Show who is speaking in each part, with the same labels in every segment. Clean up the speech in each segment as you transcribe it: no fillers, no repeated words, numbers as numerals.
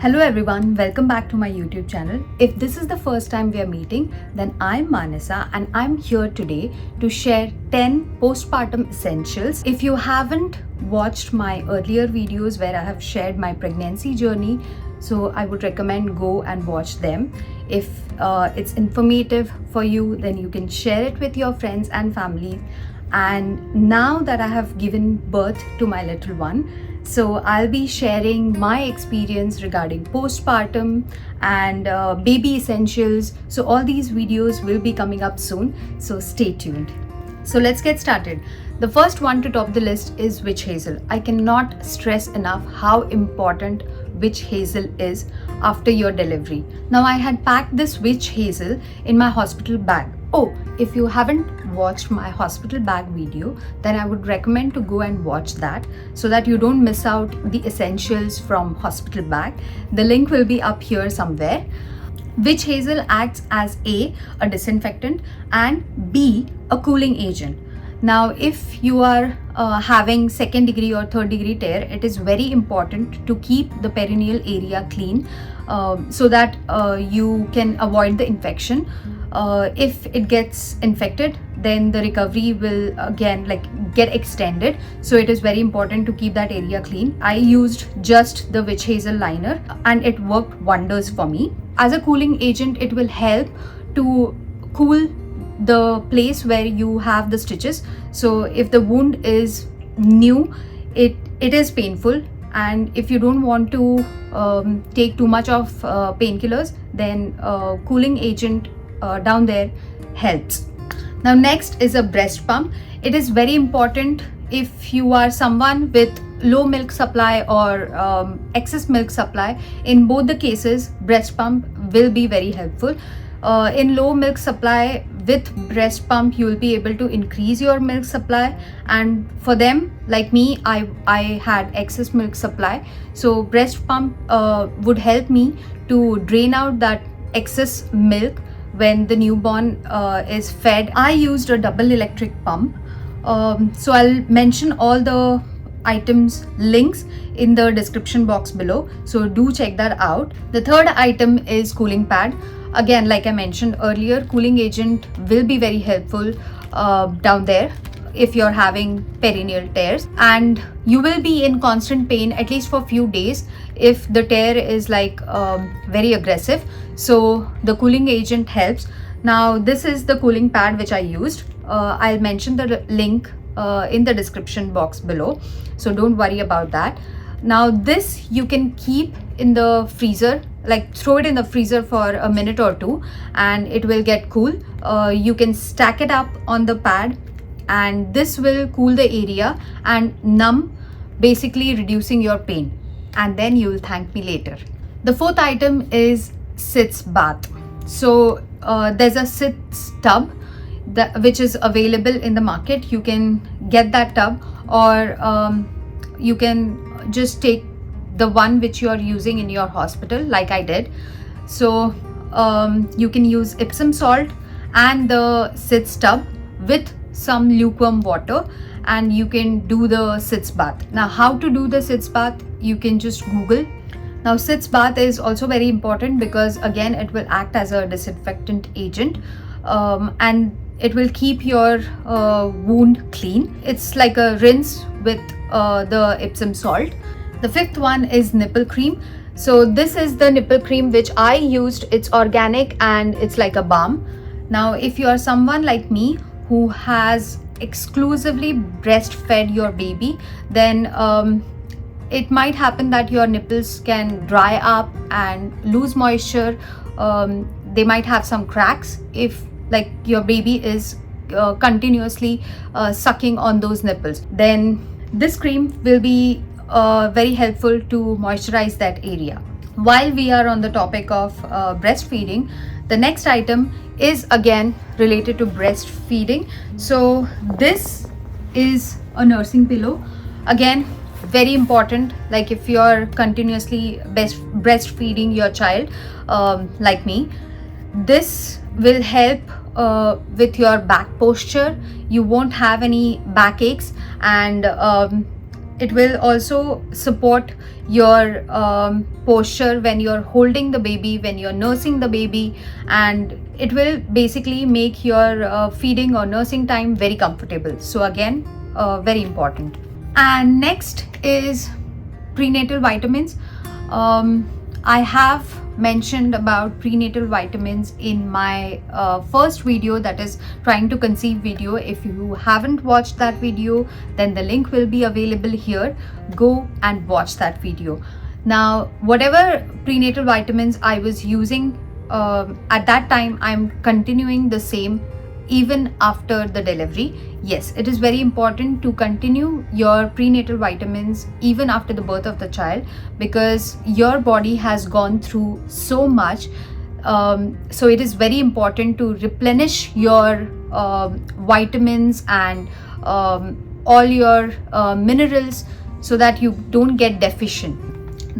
Speaker 1: Hello everyone, welcome back to my YouTube channel. If this is the first time we are meeting, then I'm Manasa and I'm here today to share 10 postpartum essentials. If you haven't watched my earlier videos where I have shared my pregnancy journey, so I would recommend go and watch them. If it's informative for you, then you can share it with your friends and family. And now that I have given birth to my little one, so I'll be sharing my experience regarding postpartum and baby essentials. So all these videos will be coming up soon, so stay tuned. So let's get started. The first one to top the list is witch hazel. I cannot stress enough how important witch hazel is after your delivery. Now I had packed this witch hazel in my hospital bag. Oh, if you haven't watched my hospital bag video, then I would recommend to go and watch that so that you don't miss out the essentials from hospital bag. The link will be up here somewhere. Witch hazel acts as a disinfectant and B, a cooling agent. Now, if you are having second degree or third degree tear, it is very important to keep the perineal area clean so that you can avoid the infection. If it gets infected, then the recovery will again get extended. So it is very important to keep that area clean. I used just the witch hazel liner and it worked wonders for me. As a cooling agent, it will help to cool the place where you have the stitches. So if the wound is new, it is painful, and if you don't want to take too much of painkillers, then cooling agent down there helps. Now next is a breast pump. It is very important if you are someone with low milk supply or excess milk supply. In both the cases, breast pump will be very helpful. In low milk supply, with breast pump you will be able to increase your milk supply, and for them like me, I had excess milk supply, so breast pump would help me to drain out that excess milk when the newborn is fed. I used a double electric pump, so I'll mention all the items links in the description box below, so do check that out. The third item is cooling pad. Again, like I mentioned earlier, cooling agent will be very helpful down there if you're having perineal tears, and you will be in constant pain at least for a few days if the tear is very aggressive. So the cooling agent helps. Now this is the cooling pad which I used. I'll mention the link in the description box below, so don't worry about that. Now this you can keep in the freezer, throw it in the freezer for a minute or two and it will get cool. You can stack it up on the pad and this will cool the area and numb, basically reducing your pain, and then you will thank me later. The fourth item is sitz bath. So there's a sitz tub which is available in the market. You can get that tub, or you can just take the one which you are using in your hospital like I did. So you can use Epsom salt and the sitz tub with some lukewarm water and you can do the sitz bath. Now how to do the sitz bath, you can just Google. Now sitz bath is also very important because again it will act as a disinfectant agent and it will keep your wound clean. It's like a rinse with the Epsom salt. The fifth one is nipple cream. So this is the nipple cream which I used. It's organic and it's like a balm. Now if you are someone like me who has exclusively breastfed your baby, then it might happen that your nipples can dry up and lose moisture. They might have some cracks if your baby is continuously sucking on those nipples. Then this cream will be very helpful to moisturize that area. While we are on the topic of breastfeeding, the next item is again related to breastfeeding. So this is a nursing pillow. Again, very important, if you're continuously breastfeeding your child like me, this will help with your back posture. You won't have any backaches, and it will also support your posture when you're holding the baby, when you're nursing the baby, and it will basically make your feeding or nursing time very comfortable. So again, very important. And next is prenatal vitamins. I have mentioned about prenatal vitamins in my first video, that is trying to conceive video. If you haven't watched that video, then the link will be available here. Go and watch that video. Now, whatever prenatal vitamins I was using at that time, I'm continuing the same even after the delivery. Yes, it is very important to continue your prenatal vitamins even after the birth of the child, because your body has gone through so much. So it is very important to replenish your vitamins and all your minerals so that you don't get deficient.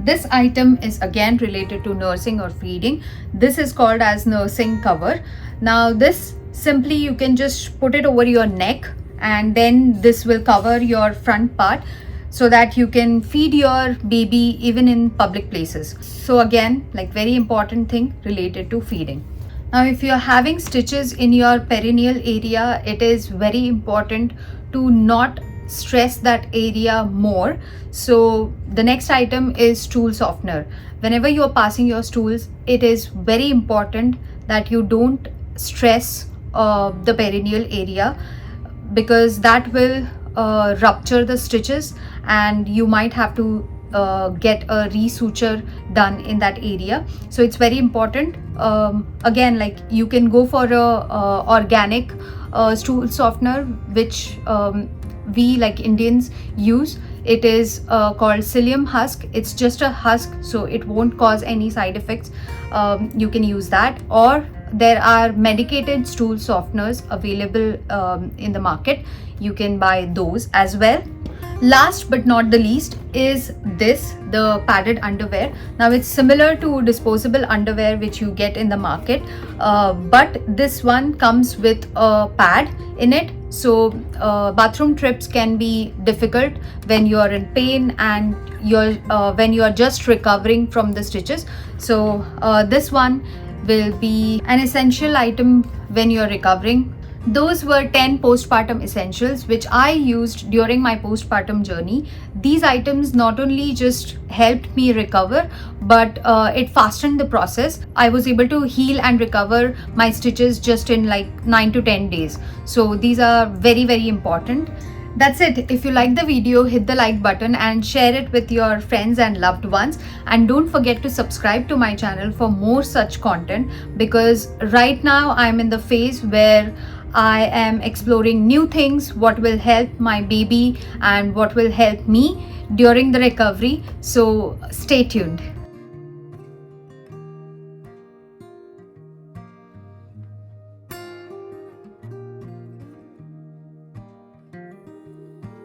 Speaker 1: This item is again related to nursing or feeding. This is called as nursing cover. Now this, simply you can just put it over your neck, and then this will cover your front part so that you can feed your baby even in public places. So again, like, very important thing related to feeding. Now, if you're having stitches in your perineal area, it is very important to not stress that area more. So the next item is stool softener. Whenever you're passing your stools, it is very important that you don't stress the perineal area, because that will rupture the stitches and you might have to get a resuture done in that area. So it's very important. Again, like, you can go for a organic stool softener, which we like Indians use. It is called psyllium husk. It's just a husk, so it won't cause any side effects. You can use that, or there are medicated stool softeners available in the market. You can buy those as well. Last but not the least is this, the padded underwear. Now it's similar to disposable underwear which you get in the market, but this one comes with a pad in it. So bathroom trips can be difficult when you're in pain and when you're just recovering from the stitches. So this one will be an essential item when you're recovering. Those were 10 postpartum essentials which I used during my postpartum journey. These items not only just helped me recover, but it fastened the process. I was able to heal and recover my stitches just in like 9 to 10 days. So these are very, very important. That's it. If you like the video, hit the like button and share it with your friends and loved ones. And don't forget to subscribe to my channel for more such content, because right now I'm in the phase where I am exploring new things, what will help my baby and what will help me during the recovery. So stay tuned.